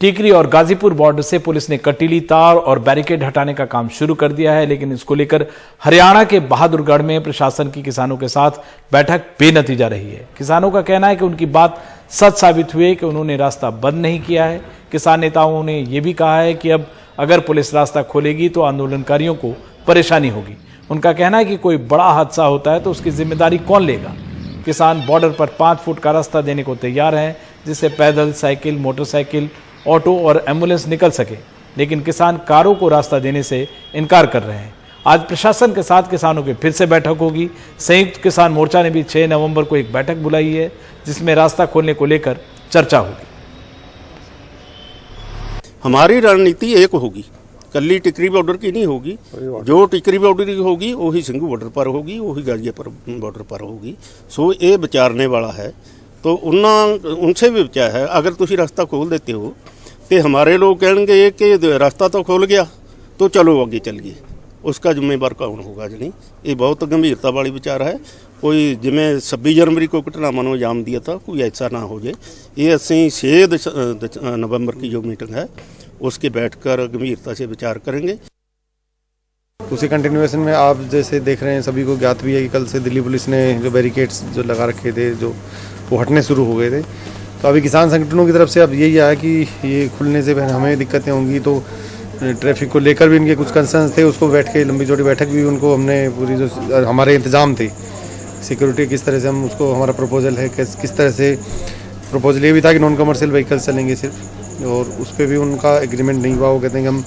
टीकरी और गाजीपुर बॉर्डर से पुलिस ने कटीली तार और बैरिकेड हटाने का काम शुरू कर दिया है, लेकिन इसको लेकर हरियाणा के बहादुरगढ़ में प्रशासन की किसानों के साथ बैठक बेनतीजा रही है। किसानों का कहना है कि उनकी बात सच साबित हुई कि उन्होंने रास्ता बंद नहीं किया है। किसान नेताओं ने यह भी कहा है कि अब अगर पुलिस रास्ता खोलेगी तो आंदोलनकारियों को परेशानी होगी। उनका कहना है कि कोई बड़ा हादसा होता है तो उसकी जिम्मेदारी कौन लेगा। किसान बॉर्डर पर 5 फुट का रास्ता देने को तैयार हैं, जिससे पैदल, साइकिल, मोटरसाइकिल, ऑटो और एम्बुलेंस निकल सके, लेकिन किसान कारों को रास्ता देने से इनकार कर रहे हैं। आज प्रशासन के साथ किसानों की फिर से बैठक होगी। संयुक्त किसान मोर्चा ने भी 6 नवंबर को एक बैठक बुलाई है, जिसमें रास्ता खोलने को लेकर चर्चा होगी। हमारी रणनीति एक होगी, कल्ली टिकरी बॉर्डर की नहीं होगी। जो टिकरी बॉर्डर की होगी वही सिंघू बॉर्डर पर होगी, वही गाजियापुर बॉर्डर पर होगी। सो ये विचारने वाला है, तो उनसे भी विचार है, अगर तुम रास्ता खोल देते हो तो हमारे लोग कहेंगे कि रास्ता तो खोल गया तो चलो आगे चलिए, उसका जिम्मेवार कौन होगा जी। नहीं, ये बहुत गंभीरता वाली विचार है। कोई जिमें 26 जनवरी को घटनावां नूं अंजाम दिया था, कोई ऐसा ना हो जाए। ये असीं 6 नवंबर की जो मीटिंग है उसके बैठकर गंभीरता से विचार करेंगे। उसी कंटिन्यूएशन में आप जैसे देख रहे हैं, सभी को ज्ञात भी है कि कल से दिल्ली पुलिस ने जो बैरिकेड्स जो लगा रखे थे जो वो हटने शुरू हो गए थे। तो अभी किसान संगठनों की तरफ से अब यही आया कि ये खुलने से हमें दिक्कतें होंगी, तो ट्रैफिक को लेकर भी इनके कुछ कंसर्न्स थे, उसको बैठ के लंबी चौड़ी बैठक भी उनको हमने पूरी जो हमारे इंतजाम थे सिक्योरिटी किस तरह से हम उसको, हमारा प्रपोजल है किस तरह से। प्रपोजल ये भी था कि नॉन कमर्शियल व्हीकल्स चलेंगे सिर्फ, और उस पर भी उनका एग्रीमेंट नहीं हुआ। वो कहते हैं कि हम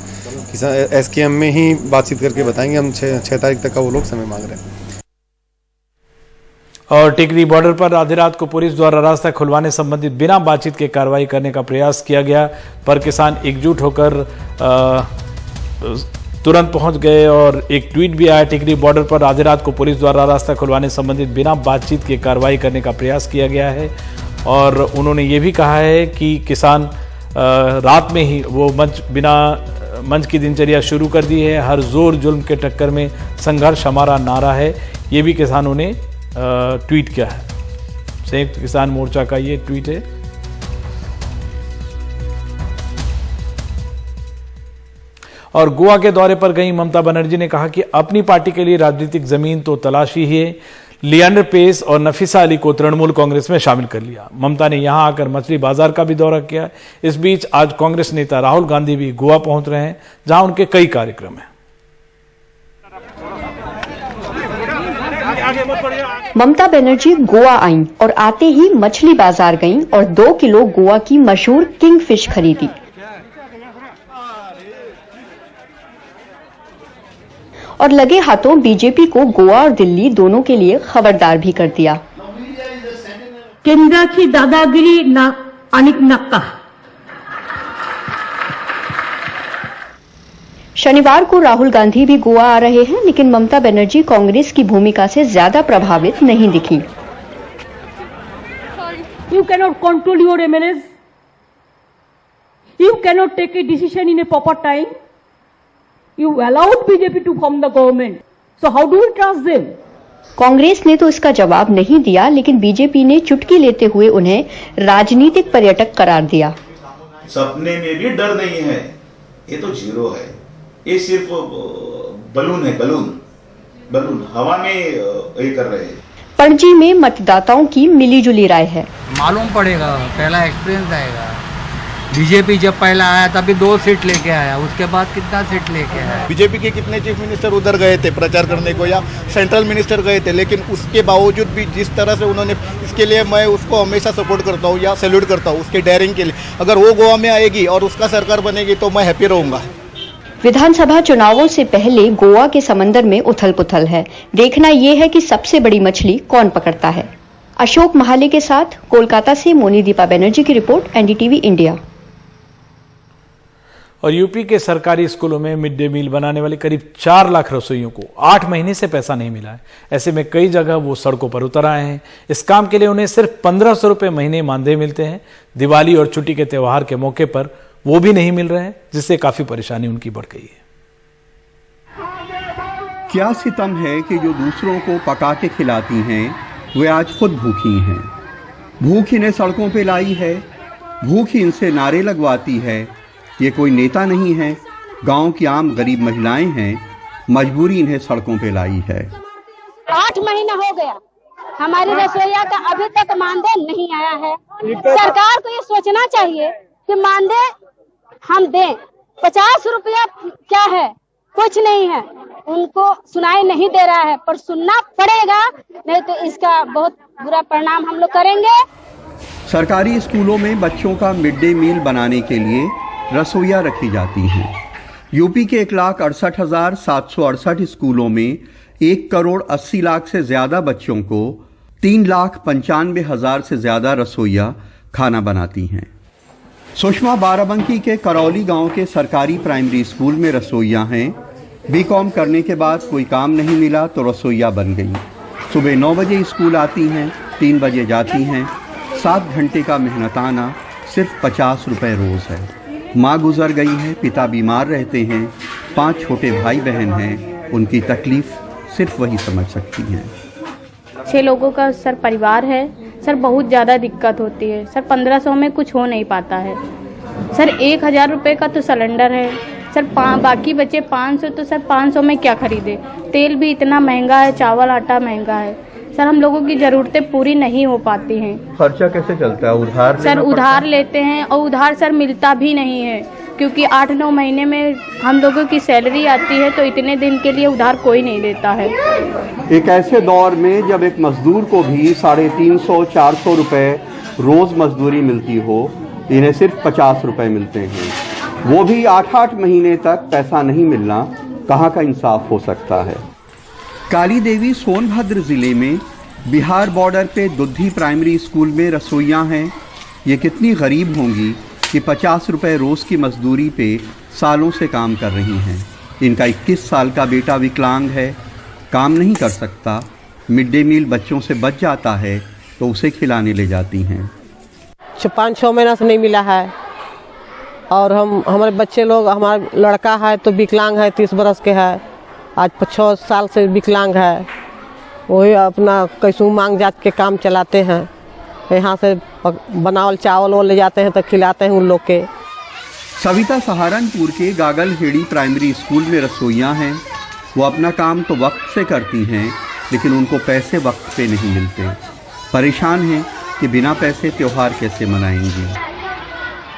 किसान SKM में ही बातचीत करके बताएंगे। हम 6 तारीख तक का वो लोग समय मांग रहे हैं। और टिकरी बॉर्डर पर आधी रात को पुलिस द्वारा रास्ता खुलवाने संबंधित बिना बातचीत के कार्रवाई करने का प्रयास किया गया, पर किसान एकजुट होकर तुरंत पहुंच गए। और एक ट्वीट भी आया, टिकरी बॉर्डर पर आधी रात को पुलिस द्वारा रास्ता खुलवाने संबंधित बिना बातचीत के कार्रवाई करने का प्रयास किया गया है। और उन्होंने ये भी कहा है कि किसान रात में ही वो मंच की दिनचर्या शुरू कर दी है। हर जोर जुल्म के टक्कर में संघर्ष हमारा नारा है, ये भी किसानों ने ट्वीट किया है। संयुक्त किसान मोर्चा का ये ट्वीट है। और गोवा के दौरे पर गई ममता बनर्जी ने कहा कि अपनी पार्टी के लिए राजनीतिक जमीन तो तलाशी ही है। लिएंडर पेस और नफीसा अली को तृणमूल कांग्रेस में शामिल कर लिया। ममता ने यहां आकर मछली बाजार का भी दौरा किया। इस बीच आज कांग्रेस नेता राहुल गांधी भी गोवा पहुंच रहे हैं, जहां उनके कई कार्यक्रम हैं। ममता बनर्जी गोवा आईं और आते ही मछली बाजार गईं और 2 किलो गोवा की मशहूर किंग फिश खरीदी। और लगे हाथों बीजेपी को गोवा और दिल्ली दोनों के लिए खबरदार भी कर दिया। केंद्राची दादागिरी ना अनिक नक्का। शनिवार को राहुल गांधी भी गोवा आ रहे हैं, लेकिन ममता बनर्जी कांग्रेस की भूमिका से ज्यादा प्रभावित नहीं दिखी। You cannot control your MLAs. You cannot take a decision in a proper time. You allowed BJP to form the government. So how do we trust them? Congress ने तो इसका जवाब नहीं दिया, लेकिन बीजेपी ने चुटकी लेते हुए उन्हें राजनीतिक पर्यटक करार दिया। सपने में भी डर नहीं है, ये तो जीरो है। ये सिर्फ बलून है, बलून हवा में ये कर रहे हैं। पणजी में मतदाताओं की मिलीजुली राय है। मालूम पड़ेगा, पहला एक्सपीरियंस आएगा। बीजेपी जब पहला आया तभी 2 सीट लेके आया, उसके बाद कितना सीट लेके आया। बीजेपी के कितने चीफ मिनिस्टर उधर गए थे प्रचार करने को, या सेंट्रल मिनिस्टर गए थे, लेकिन उसके बावजूद भी जिस तरह से उन्होंने, इसके लिए मैं उसको हमेशा सपोर्ट करता हूँ या सैल्यूट करता हूँ उसके डेयरिंग के लिए। अगर वो गोवा में आएगी और उसका सरकार बनेगी तो मैं हैप्पी रहूंगा। विधानसभा चुनावों से पहले गोवा के समंदर में उथल पुथल है। देखना यह है कि सबसे बड़ी मछली कौन पकड़ता है। अशोक महाले के साथ कोलकाता से मोनीदीपा बनर्जी की रिपोर्ट, NDTV इंडिया। और यूपी के सरकारी स्कूलों में मिड डे मील बनाने वाले करीब 4 लाख रसोइयों को 8 महीने से पैसा नहीं मिला है। ऐसे में कई जगह वो सड़कों पर उतर आए हैं। इस काम के लिए उन्हें सिर्फ 1500 रुपए महीने मानदेय मिलते हैं। दिवाली और छुट्टी के त्योहार के मौके पर वो भी नहीं मिल रहे हैं, जिससे काफी परेशानी उनकी बढ़ गई है। क्या सितम है कि जो दूसरों को पका के खिलाती हैं वे आज खुद भूखी हैं। भूख इन्हें सड़कों पे लाई है। भूख इनसे नारे लगवाती है। ये कोई नेता नहीं है, गांव की आम गरीब महिलाएं हैं, मजबूरी इन्हें सड़कों पे लाई है। 8 महीना हो गया, हमारी रसोईया का अभी तक मानदेय नहीं आया है। सरकार को ये सोचना चाहिए कि मानदेय हम दें। 50 रुपया क्या है, कुछ नहीं है। उनको सुनाई नहीं दे रहा है, पर सुनना पड़ेगा, नहीं तो इसका बहुत बुरा परिणाम हम लोग करेंगे। सरकारी स्कूलों में बच्चों का मिड डे मील बनाने के लिए रसोइयाँ रखी जाती हैं। यूपी के 1,68,768 स्कूलों में 1,80,00,000 से ज्यादा बच्चों को 3,95,000 से ज्यादा रसोइयाँ खाना बनाती हैं। सुषमा बाराबंकी के करौली गांव के सरकारी प्राइमरी स्कूल में रसोइयाँ हैं। बीकॉम करने के बाद कोई काम नहीं मिला तो रसोइया बन गई। सुबह 9 बजे स्कूल आती हैं, 3 बजे जाती हैं। 7 घंटे का मेहनताना सिर्फ 50 रुपए रोज है। माँ गुजर गई है, पिता बीमार रहते हैं, 5 छोटे भाई बहन हैं। उनकी तकलीफ सिर्फ वही समझ सकती हैं। 6 लोगों का सर परिवार है सर, बहुत ज़्यादा दिक्कत होती है सर। 1500 में कुछ हो नहीं पाता है सर। 1000 रुपये का तो सिलेंडर है सर, बाकी बचे 500, तो सर 500 में क्या खरीदे। तेल भी इतना महंगा है, चावल आटा महंगा है सर। हम लोगों की ज़रूरतें पूरी नहीं हो पाती हैं। खर्चा कैसे चलता है? उधार सर उधार लेते हैं और उधार सर मिलता भी नहीं है, क्योंकि 8-9 महीने में हम लोगों की सैलरी आती है, तो इतने दिन के लिए उधार कोई नहीं देता है। एक ऐसे दौर में जब एक मजदूर को भी 350-400 रुपए रोज मजदूरी मिलती हो, इन्हें सिर्फ 50 रुपए मिलते हैं। वो भी 8-8 महीने तक पैसा नहीं मिलना, कहाँ का इंसाफ हो सकता है। काली देवी सोनभद्र जिले में बिहार बॉर्डर पे दुद्धी प्राइमरी स्कूल में रसोइयाँ हैं। ये कितनी गरीब होंगी कि 50 रुपए रोज की मजदूरी पे सालों से काम कर रही हैं। इनका 21 साल का बेटा विकलांग है, काम नहीं कर सकता। मिड डे मील बच्चों से बच जाता है तो उसे खिलाने ले जाती हैं। 5-6 महीना से नहीं मिला है, और हमारे बच्चे लोग, हमारा लड़का है तो विकलांग है, 30 बरस के है, आज 6 साल से विकलांग है। वही अपना कैसू मांग जात के काम चलाते हैं। यहाँ से बनावल चावल वो ले जाते हैं तो खिलाते हैं उन लोग के। सविता सहारनपुर के गागलहेड़ी प्राइमरी स्कूल में रसोइयाँ हैं। वो अपना काम तो वक्त से करती हैं, लेकिन उनको पैसे वक्त पे नहीं मिलते। परेशान हैं कि बिना पैसे त्योहार कैसे मनाएंगी।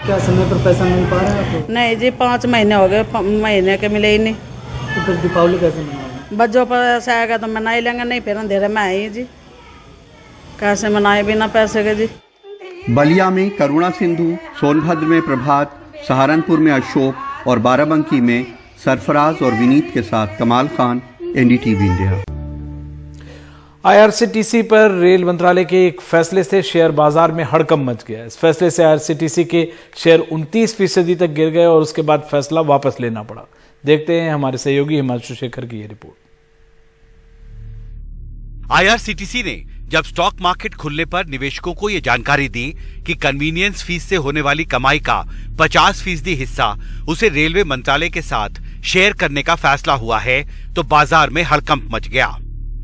क्या समय पर पैसा मिल पा रहा है आपको? नहीं जी, 5 महीने हो गए, महीने के मिले ही नहीं। तो फिर दीपावली कैसे मनाओगे? बच्चों पर ऐसा आएगा तो मना ही लेंगे, नहीं फिर अंधेरे में आए जी। कैसे मनाए बिना पैसे के जी। बलिया में करुणा सिंधु, सोनभद्र में प्रभात, सहारनपुर में अशोक और बाराबंकी में सरफराज और विनीत के साथ कमाल खान, एनडीटीवी इंडिया। आईआरसीटीसी पर रेल मंत्रालय के एक फैसले से शेयर बाजार में हड़कंप मच गया। इस फैसले से आईआरसीटीसी के शेयर 29% तक गिर गए और उसके बाद फैसला वापस लेना पड़ा। देखते हैं हमारे सहयोगी हिमांशु शेखर की ये रिपोर्ट। आईआरसीटीसी ने जब स्टॉक मार्केट खुलने पर निवेशकों को ये जानकारी दी कि कन्वीनियंस फीस से होने वाली कमाई का 50% हिस्सा उसे रेलवे मंत्रालय के साथ शेयर करने का फैसला हुआ है, तो बाजार में हड़कंप मच गया।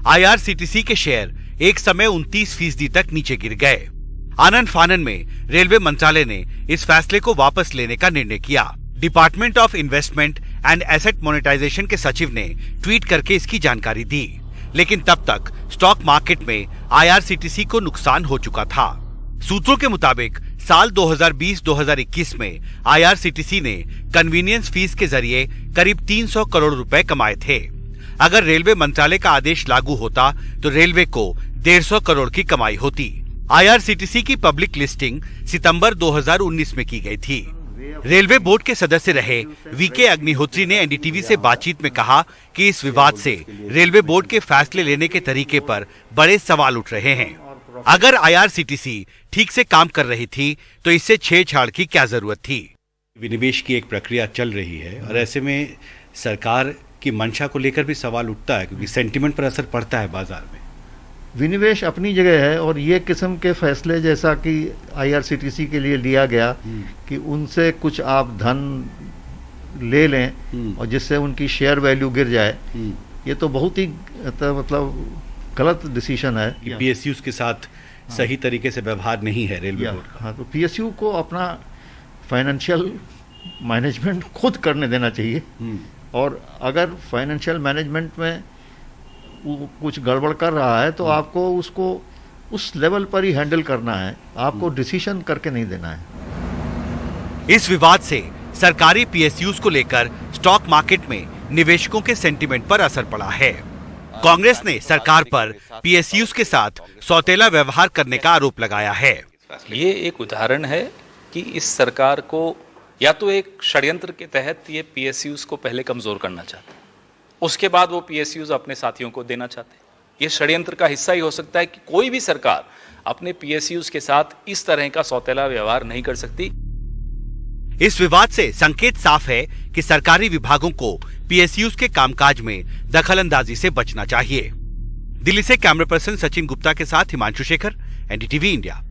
आईआरसीटीसी के शेयर एक समय 29% तक नीचे गिर गए। आनन फानन में रेलवे मंत्रालय ने इस फैसले को वापस लेने का निर्णय किया। Department of investment and asset monetisation के सचिव ने ट्वीट करके इसकी जानकारी दी, लेकिन तब तक स्टॉक मार्केट में आईआरसीटीसी को नुकसान हो चुका था। सूत्रों के मुताबिक साल 2020-2021 में आईआरसीटीसी ने कन्वीनियंस फीस के जरिए करीब 300 करोड़ रुपए कमाए थे। अगर रेलवे मंत्रालय का आदेश लागू होता तो रेलवे को 150 करोड़ की कमाई होती। आईआरसीटीसी की पब्लिक लिस्टिंग सितंबर 2019 में की गई थी। रेलवे बोर्ड के सदस्य रहे वीके अग्निहोत्री ने एनडीटीवी से बातचीत में कहा कि इस विवाद से रेलवे बोर्ड के फैसले लेने के तरीके पर बड़े सवाल उठ रहे हैं। अगर आईआरसीटीसी ठीक से काम कर रही थी तो इससे छेड़छाड़ की क्या जरूरत थी। विनिवेश की एक प्रक्रिया चल रही है और ऐसे में सरकार की मंशा को लेकर भी सवाल उठता है, क्योंकि सेंटिमेंट पर असर पड़ता है बाजार में। विनिवेश अपनी जगह है, और ये किस्म के फैसले जैसा कि आईआरसीटीसी के लिए लिया गया कि उनसे कुछ आप धन ले लें और जिससे उनकी शेयर वैल्यू गिर जाए, ये तो बहुत ही मतलब गलत डिसीजन है। पीएसयूज के साथ सही तरीके से व्यवहार नहीं है रेलवे बोर्ड का। हाँ, तो पीएसयू को अपना फाइनेंशियल मैनेजमेंट खुद करने देना चाहिए, और अगर फाइनेंशियल मैनेजमेंट में वो कुछ गड़बड़ कर रहा है तो आपको उसको उस लेवल पर ही हैंडल करना है, आपको डिसीजन करके नहीं देना है। इस विवाद से सरकारी पीएसयूज को लेकर स्टॉक मार्केट में निवेशकों के सेंटीमेंट पर असर पड़ा है। कांग्रेस ने सरकार पर पीएसयूज के साथ सौतेला व्यवहार करने का आरोप लगाया है। ये एक उदाहरण है कि इस सरकार को या तो एक षड्यंत्र के तहत ये पीएसयूज को पहले कमजोर करना चाहते हैं, उसके बाद वो पीएसयूज अपने साथियों को देना चाहते हैं। ये षड्यंत्र का हिस्सा ही हो सकता है कि कोई भी सरकार अपने पीएसयूज के साथ इस तरह का सौतेला व्यवहार नहीं कर सकती। इस विवाद से संकेत साफ है कि सरकारी विभागों को पीएसयूज के कामकाज में दखलंदाजी से बचना चाहिए। दिल्ली से कैमरा पर्सन सचिन गुप्ता के साथ हिमांशु शेखर, एनडीटीवी इंडिया।